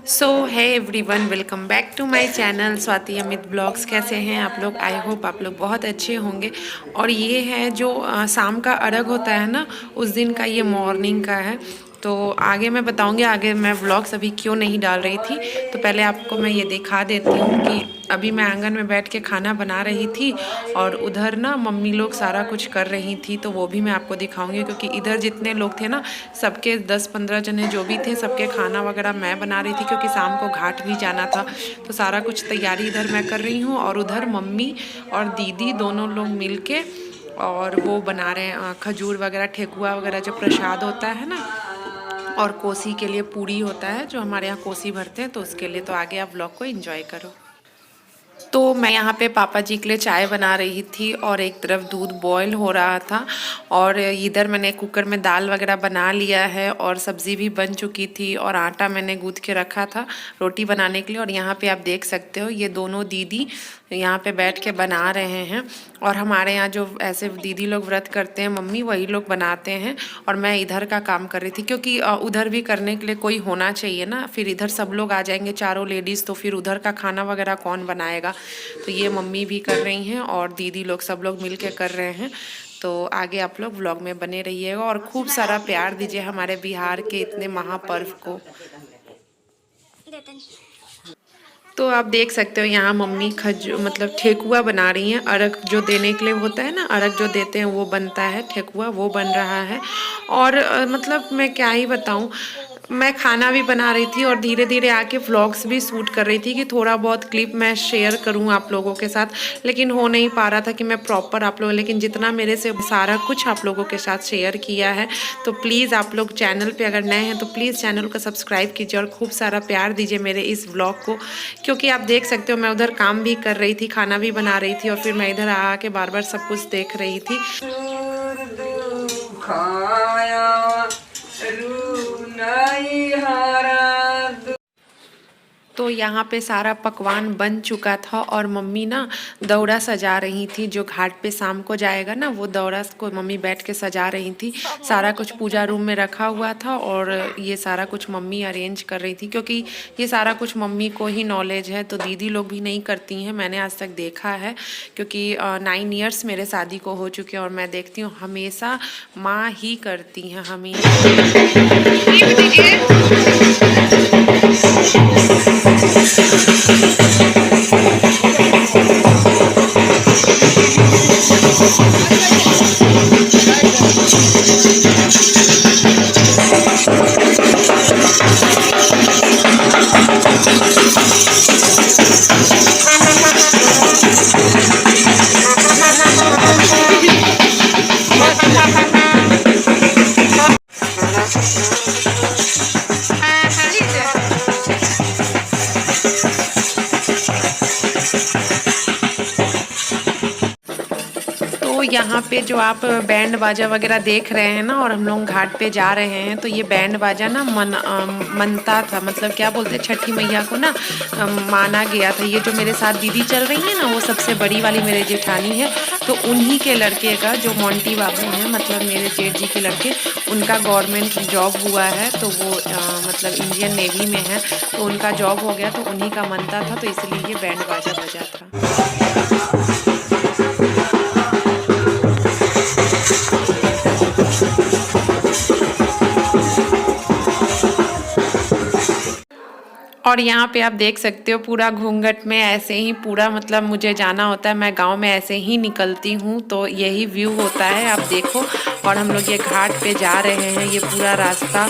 So hi everyone, welcome back to my channel Swati Amit blogs. कैसे हैं आप लोग? आई होप आप लोग बहुत अच्छे होंगे। और ये है जो शाम का अर्घ होता है ना, उस दिन का ये मॉर्निंग का है। तो आगे मैं बताऊंगी, आगे मैं व्लॉग्स अभी क्यों नहीं डाल रही थी। तो पहले आपको मैं ये दिखा देती हूँ कि अभी मैं आंगन में बैठ के खाना बना रही थी और उधर ना मम्मी लोग सारा कुछ कर रही थी, तो वो भी मैं आपको दिखाऊंगी। क्योंकि इधर जितने लोग थे ना, सबके 10-15 जने जो भी थे, सबके खाना वगैरह मैं बना रही थी, क्योंकि शाम को घाट भी जाना था। तो सारा कुछ तैयारी इधर मैं कर रही हूँ और उधर मम्मी और दीदी दोनों लोग मिल के और वो बना रहे हैं खजूर वगैरह, ठेकुआ वगैरह, जो प्रसाद होता है ना। और कोसी के लिए पूड़ी होता है, जो हमारे यहाँ कोसी भरते हैं, तो उसके लिए। तो आगे आप व्लॉग को एंजॉय करो। तो मैं यहाँ पे पापा जी के लिए चाय बना रही थी और एक तरफ दूध बॉईल हो रहा था, और इधर मैंने कुकर में दाल वगैरह बना लिया है और सब्ज़ी भी बन चुकी थी और आटा मैंने गूँथ के रखा था रोटी बनाने के लिए। और यहाँ पे आप देख सकते हो, ये दोनों दीदी यहाँ पे बैठ के बना रहे हैं। और हमारे यहाँ जो ऐसे दीदी लोग व्रत करते हैं, मम्मी, वही लोग बनाते हैं। और मैं इधर का काम कर रही थी, क्योंकि उधर भी करने के लिए कोई होना चाहिए ना। फिर इधर सब लोग आ जाएंगे, चारों लेडीज़, तो फिर उधर का खाना वगैरह कौन बनाएगा। तो ये मम्मी भी कर रही हैं और दीदी लोग, सब लोग मिल के कर रहे हैं। तो आगे आप लोग व्लॉग में बने रहिएगा और खूब सारा प्यार दीजिए हमारे बिहार के इतने महापर्व को। तो आप देख सकते हो, यहाँ मम्मी मतलब ठेकुआ बना रही हैं। अर्घ जो देने के लिए होता है ना, अर्घ जो देते हैं वो बनता है, ठेकुआ वो बन रहा है। और मतलब मैं क्या ही बताऊँ, मैं खाना भी बना रही थी और धीरे धीरे आके व्लॉग्स भी शूट कर रही थी कि थोड़ा बहुत क्लिप मैं शेयर करूं आप लोगों के साथ। लेकिन हो नहीं पा रहा था कि मैं प्रॉपर आप लोगों, लेकिन जितना मेरे से सारा कुछ आप लोगों के साथ शेयर किया है। तो प्लीज़ आप लोग चैनल पे अगर नए हैं तो प्लीज़ चैनल को सब्सक्राइब कीजिए और खूब सारा प्यार दीजिए मेरे इस व्लॉग को। क्योंकि आप देख सकते हो, मैं उधर काम भी कर रही थी, खाना भी बना रही थी, और फिर मैं इधर आके बार बार सब कुछ देख रही थी। तो यहाँ पे सारा पकवान बन चुका था और मम्मी ना दौरा सजा रही थी, जो घाट पे शाम को जाएगा ना, वो दौरा को मम्मी बैठ के सजा रही थी। सारा कुछ पूजा रूम में रखा हुआ था और ये सारा कुछ मम्मी अरेंज कर रही थी, क्योंकि ये सारा कुछ मम्मी को ही नॉलेज है। तो दीदी लोग भी नहीं करती हैं, मैंने आज तक देखा है, क्योंकि 9 ईयर्स मेरे शादी को हो चुके हैं और मैं देखती हूँ हमेशा माँ ही करती हैं, यहाँ पे जो आप बैंड बाजा वगैरह देख रहे हैं ना, और हम लोग घाट पे जा रहे हैं, तो ये बैंड बाजा ना मनता था, मतलब क्या बोलते हैं, छठी मैया को ना माना गया था। ये जो मेरे साथ दीदी चल रही है ना, वो सबसे बड़ी वाली मेरे जेठानी है। तो उन्हीं के लड़के का, जो मोंटी बाबू हैं, मतलब मेरे जेठ जी के लड़के, उनका गवर्नमेंट जॉब हुआ है। तो वो मतलब इंडियन नेवी में है, तो उनका जॉब हो गया, तो उन्हीं का मनता था, तो इसलिए ये बैंड बाजा बजा था। और यहाँ पे आप देख सकते हो, पूरा घूंघट में ऐसे ही पूरा, मतलब मुझे जाना होता है, मैं गांव में ऐसे ही निकलती हूँ, तो यही व्यू होता है, आप देखो। और हम लोग ये घाट पे जा रहे हैं, ये पूरा रास्ता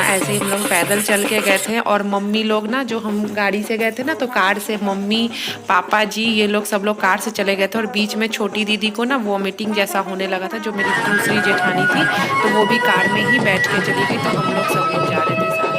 ऐसे ही हम लोग पैदल चल के गए थे। और मम्मी लोग ना, जो हम गाड़ी से गए थे ना, तो कार से मम्मी, पापा जी, ये लोग सब लोग कार से चले गए थे। और बीच में छोटी दीदी को ना वॉमिटिंग जैसा होने लगा था, जो मेरी दूसरी जेठानी थी, तो वो भी कार में ही बैठ के चली गई। तो हम लोग सब लोग जा रहे थे साथ।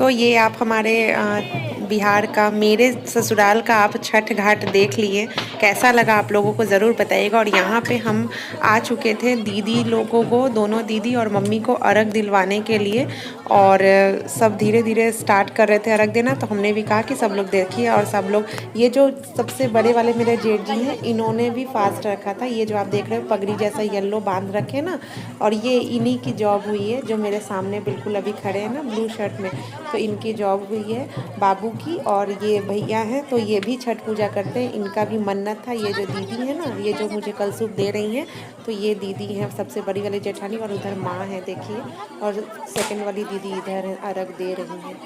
तो ये आप हमारे बिहार का, मेरे ससुराल का आप छठ घाट देख लिए। कैसा लगा आप लोगों को ज़रूर बताइएगा। और यहाँ पे हम आ चुके थे दीदी लोगों को, दोनों दीदी और मम्मी को अर्घ दिलवाने के लिए। और सब धीरे धीरे स्टार्ट कर रहे थे अर्घ देना, तो हमने भी कहा कि सब लोग देखिए। और सब लोग, ये जो सबसे बड़े वाले मेरे जेठ जी हैं, इन्होंने भी फास्ट रखा था। ये जो आप देख रहे हो पगड़ी जैसा येलो बांध रखे ना, और ये इन्हीं की जॉब हुई है, जो मेरे सामने बिल्कुल अभी खड़े हैं ना ब्लू शर्ट में, तो इनकी जॉब हुई है बाबू की। और ये भैया हैं, तो ये भी छठ पूजा करते हैं, इनका भी मन्नत था। ये जो दीदी है ना, ये जो मुझे कल सूप दे रही हैं, तो ये दीदी हैं सबसे बड़ी वाली जेठानी, और उधर माँ है देखिए, और सेकंड वाली दीदी इधर अर्घ दे रही हैं।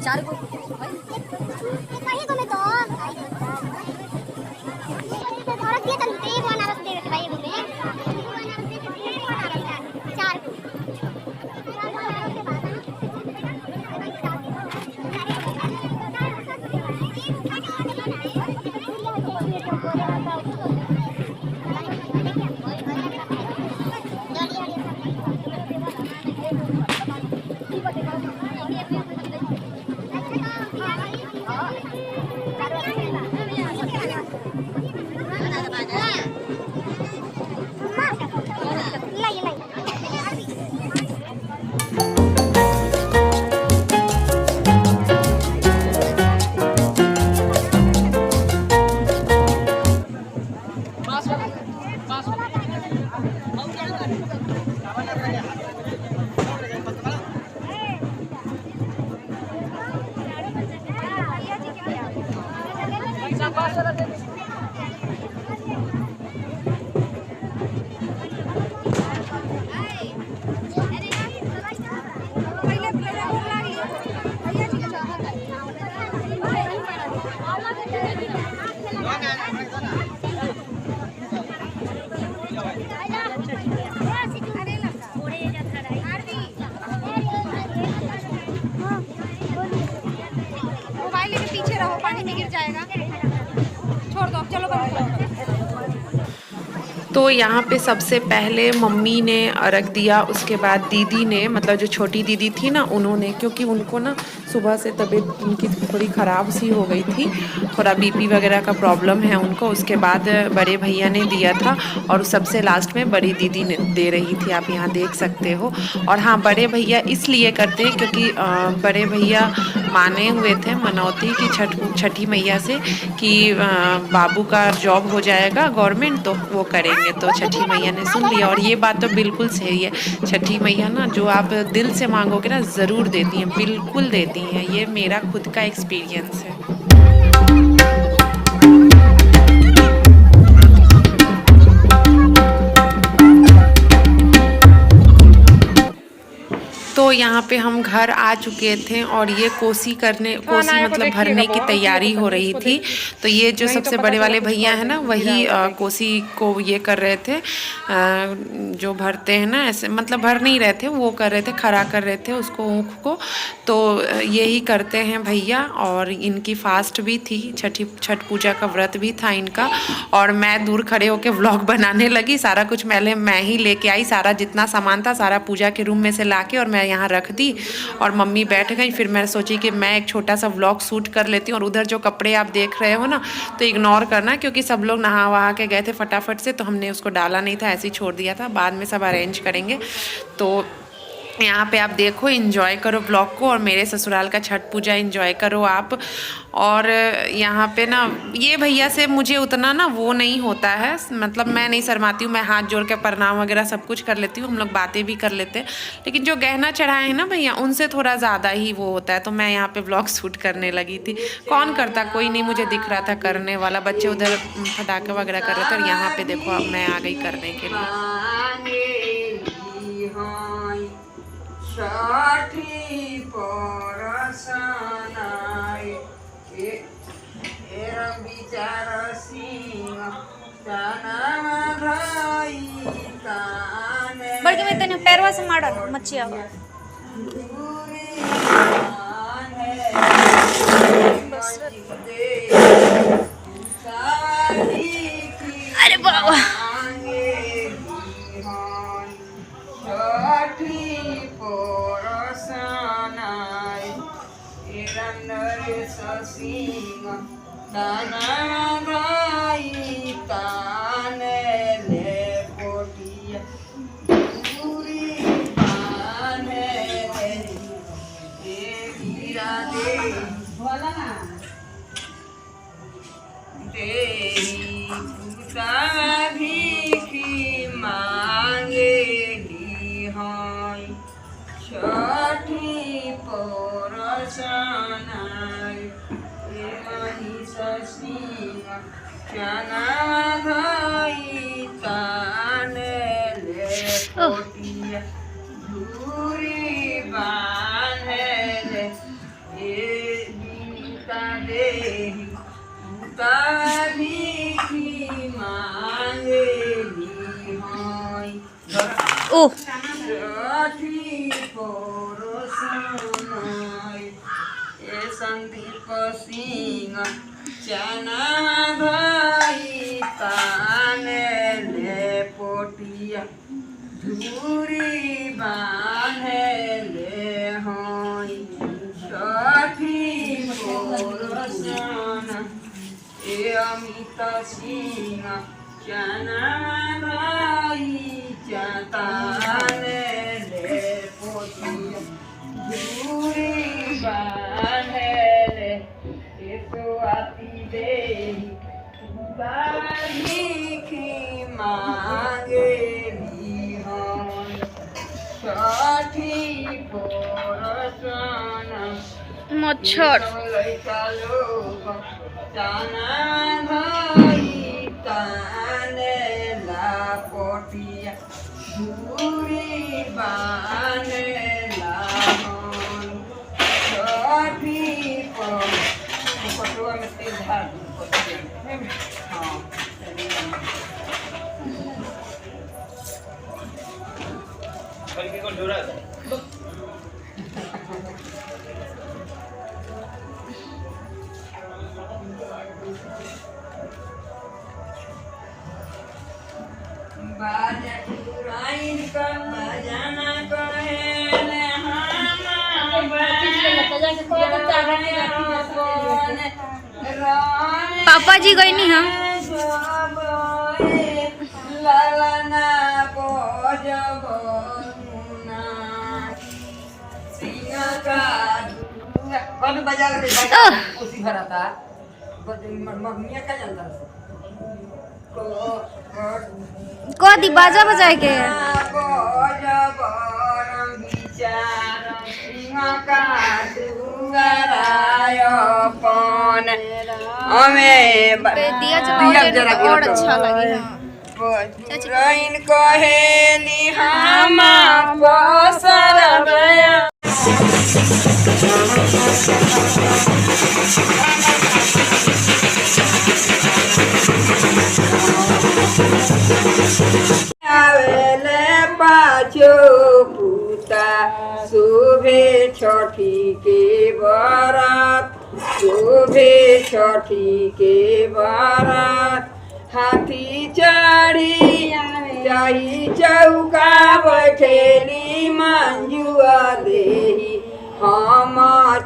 चार को पीछे रहो, पानी में गिर जाएगा। छोड़ दो, चलो तो यहाँ पे सबसे पहले मम्मी ने अर्घ दिया, उसके बाद दीदी ने, मतलब जो छोटी दीदी थी ना, उन्होंने, क्योंकि उनको ना सुबह से तबीयत उनकी थोड़ी ख़राब सी हो गई थी, थोड़ा बीपी वगैरह का प्रॉब्लम है उनको। उसके बाद बड़े भैया ने दिया था, और सबसे लास्ट में बड़ी दीदी ने दे रही थी, आप यहाँ देख सकते हो। और हाँ, बड़े भैया इसलिए करते हैं क्योंकि बड़े भैया माने हुए थे मनौती की छठी मैया से कि बाबू का जॉब हो जाएगा गवर्नमेंट, तो वो करेंगे। तो छठी मैया ने सुन लिया, और ये बात तो बिल्कुल सही है। छठी मैया ना, जो आप दिल से मांगोगे ना, ज़रूर देती हैं, बिल्कुल देती हैं। ये मेरा खुद का एक्सपीरियंस है। तो यहाँ पे हम घर आ चुके थे, और ये कोसी मतलब भरने की तैयारी हो रही थी। तो ये जो सबसे बड़े वाले भैया हैं ना, वही कोसी को ये कर रहे थे, जो भरते हैं ना, ऐसे मतलब भर नहीं रहे थे, वो कर रहे थे, खड़ा कर रहे थे उसको, ऊँख को। तो यही करते हैं भैया, और इनकी फास्ट भी थी, छठ पूजा का व्रत भी था इनका। और मैं दूर खड़े होकर व्लॉग बनाने लगी। सारा कुछ मैं ही लेके आई, सारा जितना सामान था सारा पूजा के रूम में से लाके, और मैं यहाँ रख दी, और मम्मी बैठ गई। फिर मैं सोची कि मैं एक छोटा सा व्लॉग शूट कर लेती हूँ। और उधर जो कपड़े आप देख रहे हो ना, तो इग्नोर करना, क्योंकि सब लोग नहा वहा के गए थे फटाफट से, तो हमने उसको डाला नहीं था, ऐसे ही छोड़ दिया था, बाद में सब अरेंज करेंगे। तो यहाँ पे आप देखो, एंजॉय करो ब्लॉग को और मेरे ससुराल का छठ पूजा एंजॉय करो आप। और यहाँ पे ना ये भैया से मुझे उतना ना वो नहीं होता है, मतलब मैं नहीं शर्माती हूँ, मैं हाथ जोड़ के प्रणाम वगैरह सब कुछ कर लेती हूँ, हम लोग बातें भी कर लेते हैं। लेकिन जो गहना चढ़ाए हैं ना भैया, उनसे थोड़ा ज़्यादा ही वो होता है। तो मैं यहाँ पे ब्लॉग शूट करने लगी थी। कौन करता, कोई नहीं मुझे दिख रहा था करने वाला। बच्चे उधर पटाखे वगैरह कर रहे थे और यहाँ पे देखो अब मैं आ गई करने के लिए। छठी परसनाय एरम विचार सिंह बल्कि मैं तेने पैरवा से मारा मच्छी आवा अरे बाबा सिंह दाई ताने ले पोटिया पूरी बाने ए गिरा दे बोला ना तेरी पूता भीखी मांगेली हाय छठी परसनाय सिंह धाई ताने ले पोटिया दूरी बांधे ले ए गीता दे भीखी मांगेली हाय ओ छठी परसनाय ए संदीप सिंह चना भाई ताने ले पोटिया धूरी बांधे ले होई छठी परसना ए अमित सिंह चना भाई ताने ले पोटिया धूरी बांधे ले तो आती दे की मांगेली हम छठी परसना मच्छर लड़का लोग ताना भाई ताने ला पोटिया दूरी बाने ला छठी पटुआ में तेल ढाल हाँ बाजा टुराइन का बजाना कहेले पापा जी गई नहीं हाँ लालना बोझबुना सिंह का कौन बजा रहे उसी भरा था मम्मी का जानता को दी बाजा बजाए के दिया जला और अच्छा लगे रहीन कहेली हम पसर गया आवेले पाछो पूता शोभे छठी के बारात शोभे छठी के बारात हाथी चढ़ी जाई चौका बैठेली मंजुआ देही हम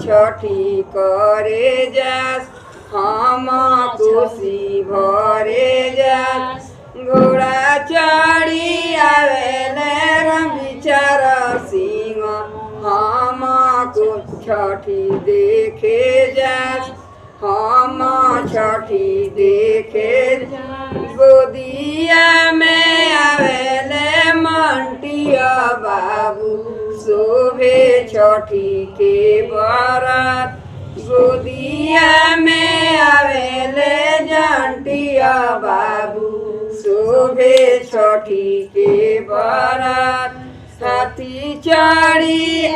छठी करे जास हम कोसी भरे जास घोड़ा चढ़ी आवेले रम विचार सिंह छठी देखे जास हम छठी देखे गोदिया में आवेले मंटिया बाबू शोभे छठी के बरात गोदिया में आवेले जंटिया बाबू शोभे छठी के बरात हाथी चढ़ी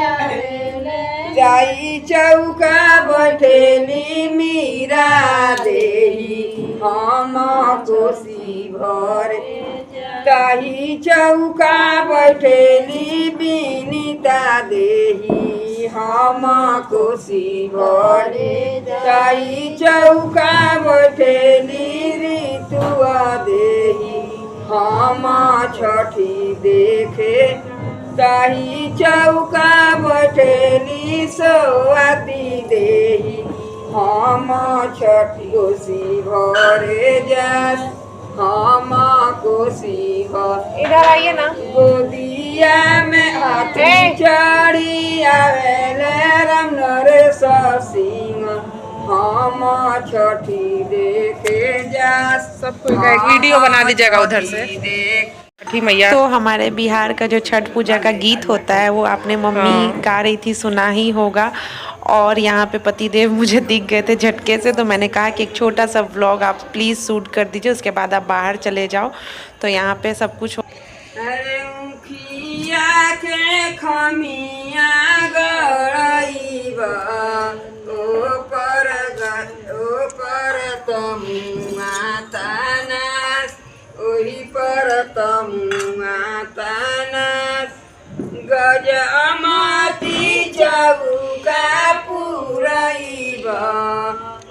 जाई चौका बैठेली मीरा देही हम कोसी भरे ताही चौका बैठेली बिनीता देही हम कोसी भरे ताही चौका बैठेली ऋतुआ देही हम छठी देखे ताही चौका बैठेली सोआती देही हम छठी कोसी भरे जास हम कोसी भर इधर आइए ना। गोदिया में हाथी चढ़ी आवेले राम नरेश सिंह हम छठी देखे जास सबको वीडियो बना दीजिएगा उधर से। मैया तो हमारे बिहार का जो छठ पूजा का गीत होता है वो आपने मम्मी गा रही थी, सुना ही होगा। और यहाँ पे पतिदेव मुझे दिख गए थे झटके से, तो मैंने कहा कि एक छोटा सा व्लॉग आप प्लीज़ शूट कर दीजिए, उसके बाद आप बाहर चले जाओ। तो यहाँ पे सब कुछ अरे मुखिया के खमिया गड़ाईबा ओ पर तमुआ तानास ओही पर तमुआ तानास गज अमती चौका पुरैबा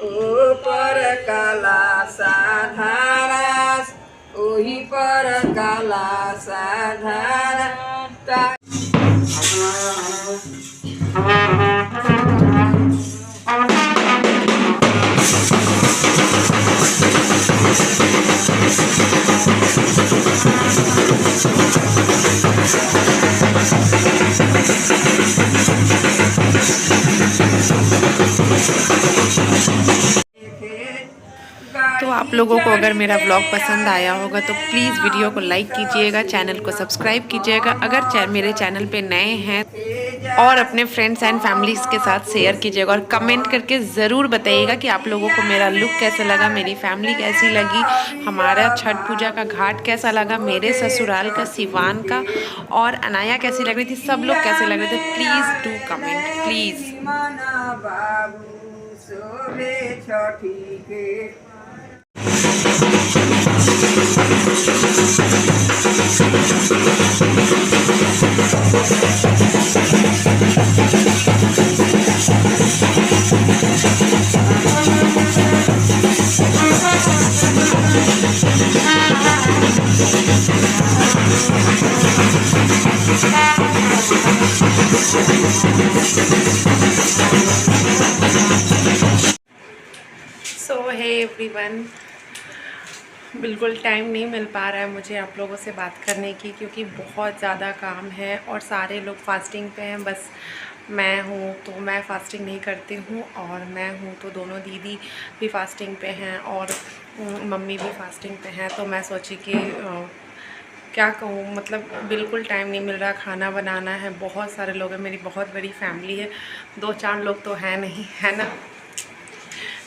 ओ पर काला साधारास ओही पर काला साधारा तो आप लोगों को अगर मेरा व्लॉग पसंद आया होगा तो प्लीज़ वीडियो को लाइक कीजिएगा, चैनल को सब्सक्राइब कीजिएगा अगर मेरे चैनल पे नए हैं, और अपने फ्रेंड्स एंड फैमिलीज़ के साथ शेयर कीजिएगा। और कमेंट करके ज़रूर बताइएगा कि आप लोगों को मेरा लुक कैसा लगा, मेरी फैमिली कैसी लगी, हमारा छठ पूजा का घाट कैसा लगा, मेरे ससुराल का, सिवान का, और अनाया कैसी लग रही थी, सब लोग कैसे लग रहे थे। Please do comment please. So hi everyone, बिल्कुल टाइम नहीं मिल पा रहा है मुझे आप लोगों से बात करने की, क्योंकि बहुत ज़्यादा काम है और सारे लोग फास्टिंग पे हैं। बस मैं हूँ तो मैं फ़ास्टिंग नहीं करती हूँ, और मैं हूँ तो दोनों दीदी भी फास्टिंग पे हैं और मम्मी भी फास्टिंग पे हैं। तो मैं सोची कि क्या कहूँ, मतलब बिल्कुल टाइम नहीं मिल रहा। खाना बनाना है, बहुत सारे लोग हैं, मेरी बहुत बड़ी फैमिली है, 2-4 लोग तो है नहीं, है ना।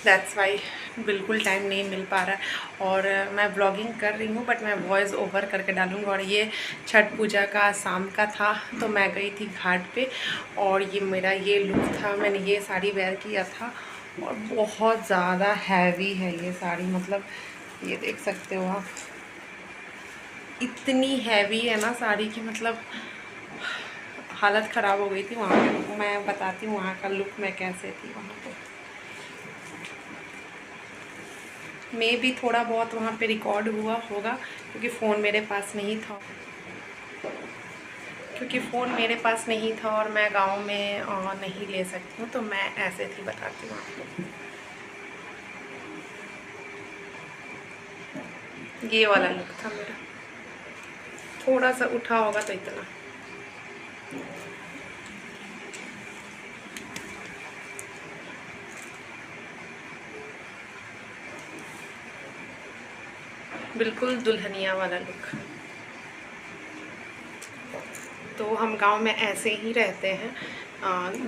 दैट्स वाई बिल्कुल टाइम नहीं मिल पा रहा है। और मैं व्लॉगिंग कर रही हूँ बट मैं वॉइस ओवर करके डालूँगी। और ये छठ पूजा का शाम का था, तो मैं गई थी घाट पे, और ये मेरा ये लुक था। मैंने ये साड़ी वेयर किया था, और बहुत ज़्यादा हैवी है ये साड़ी, मतलब ये देख सकते हो आप, इतनी हैवी है ना साड़ी की, मतलब हालत ख़राब हो गई थी वहाँ पे। मैं बताती हूँ वहाँ का लुक मैं कैसे थी वहाँ पे। मैं भी थोड़ा बहुत वहाँ पे रिकॉर्ड हुआ होगा, क्योंकि फ़ोन मेरे पास नहीं था, और मैं गांव में नहीं ले सकती हूँ, तो मैं ऐसे थी, बताती हूँ आपको। ये वाला लुक था मेरा, थोड़ा सा उठा होगा तो इतना। बिल्कुल दुल्हनिया वाला लुक। तो हम गांव में ऐसे ही रहते हैं,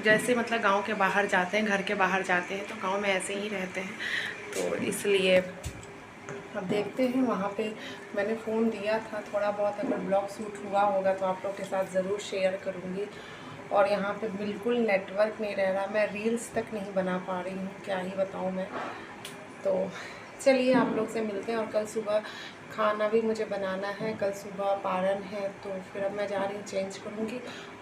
जैसे मतलब गांव के बाहर जाते हैं, घर के बाहर जाते हैं तो गांव में ऐसे ही रहते हैं। तो इसलिए अब देखते हैं। वहाँ पे मैंने फ़ोन दिया था, थोड़ा बहुत अगर ब्लॉग शूट हुआ होगा तो आप लोग के साथ ज़रूर शेयर करूँगी। और यहाँ पे बिल्कुल नेटवर्क नहीं रह रहा, मैं रील्स तक नहीं बना पा रही हूँ, क्या ही बताऊँ मैं। तो चलिए आप लोग से मिलते हैं। और कल सुबह खाना भी मुझे बनाना है, कल सुबह पारण है, तो फिर अब मैं जा रही हूँ चेंज करूँगी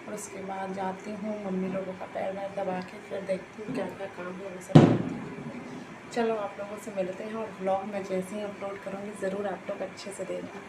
और उसके बाद जाती हूँ मम्मी लोगों का पैर वैर दबा के, फिर देखती हूँ क्या क्या काम है वो सब करती हूँ। चलो आप लोगों से मिलते हैं और व्लॉग मैं जैसे ही अपलोड करूँगी ज़रूर आप लोग अच्छे से देखना।